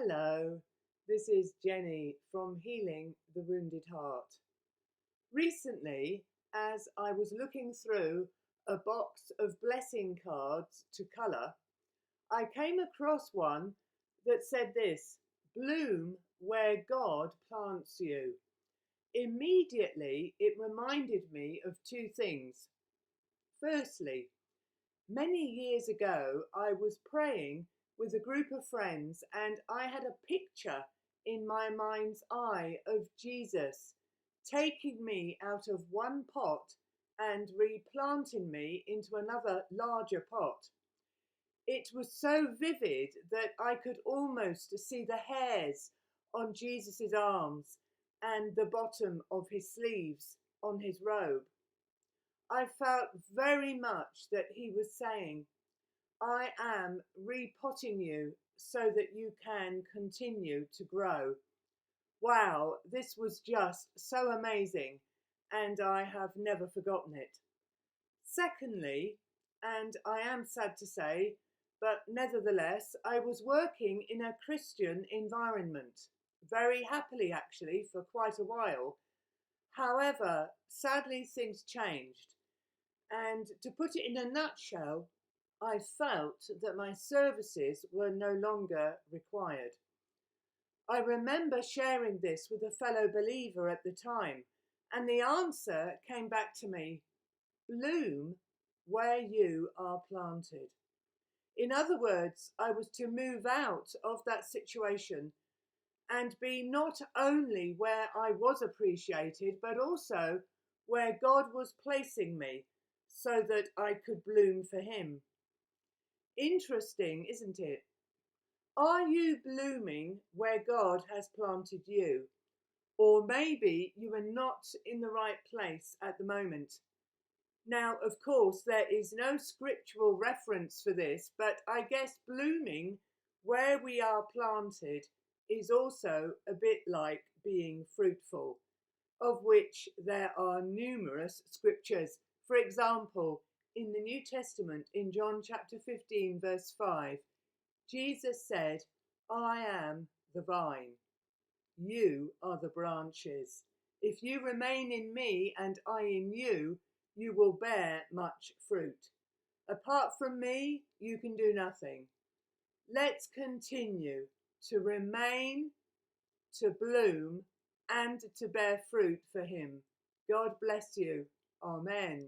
Hello, this is Jenny from Healing the Wounded Heart. Recently, as I was looking through a box of blessing cards to colour, I came across one that said this: bloom where God plants you. Immediately, it reminded me of two things. Firstly, many years ago, I was praying with a group of friends, and I had a picture in my mind's eye of Jesus taking me out of one pot and replanting me into another larger pot. It was so vivid that I could almost see the hairs on Jesus's arms and the bottom of his sleeves on his robe. I felt very much that he was saying, I am repotting you so that you can continue to grow. Wow, this was just so amazing, and I have never forgotten it. Secondly, and I am sad to say, but nevertheless, I was working in a Christian environment, very happily actually, for quite a while. However, sadly, things changed. And to put it in a nutshell, I felt that my services were no longer required. I remember sharing this with a fellow believer at the time, and the answer came back to me: bloom where you are planted. In other words, I was to move out of that situation and be not only where I was appreciated, but also where God was placing me so that I could bloom for Him. Interesting, isn't it? Are you blooming where God has planted you? Or maybe you are not in the right place at the moment. Now, of course, there is no scriptural reference for this, but I guess blooming where we are planted is also a bit like being fruitful, of which there are numerous scriptures. For example, in the New Testament, in John chapter 15, verse 5, Jesus said, I am the vine, you are the branches. If you remain in me and I in you, you will bear much fruit. Apart from me, you can do nothing. Let's continue to remain, to bloom, and to bear fruit for Him. God bless you. Amen.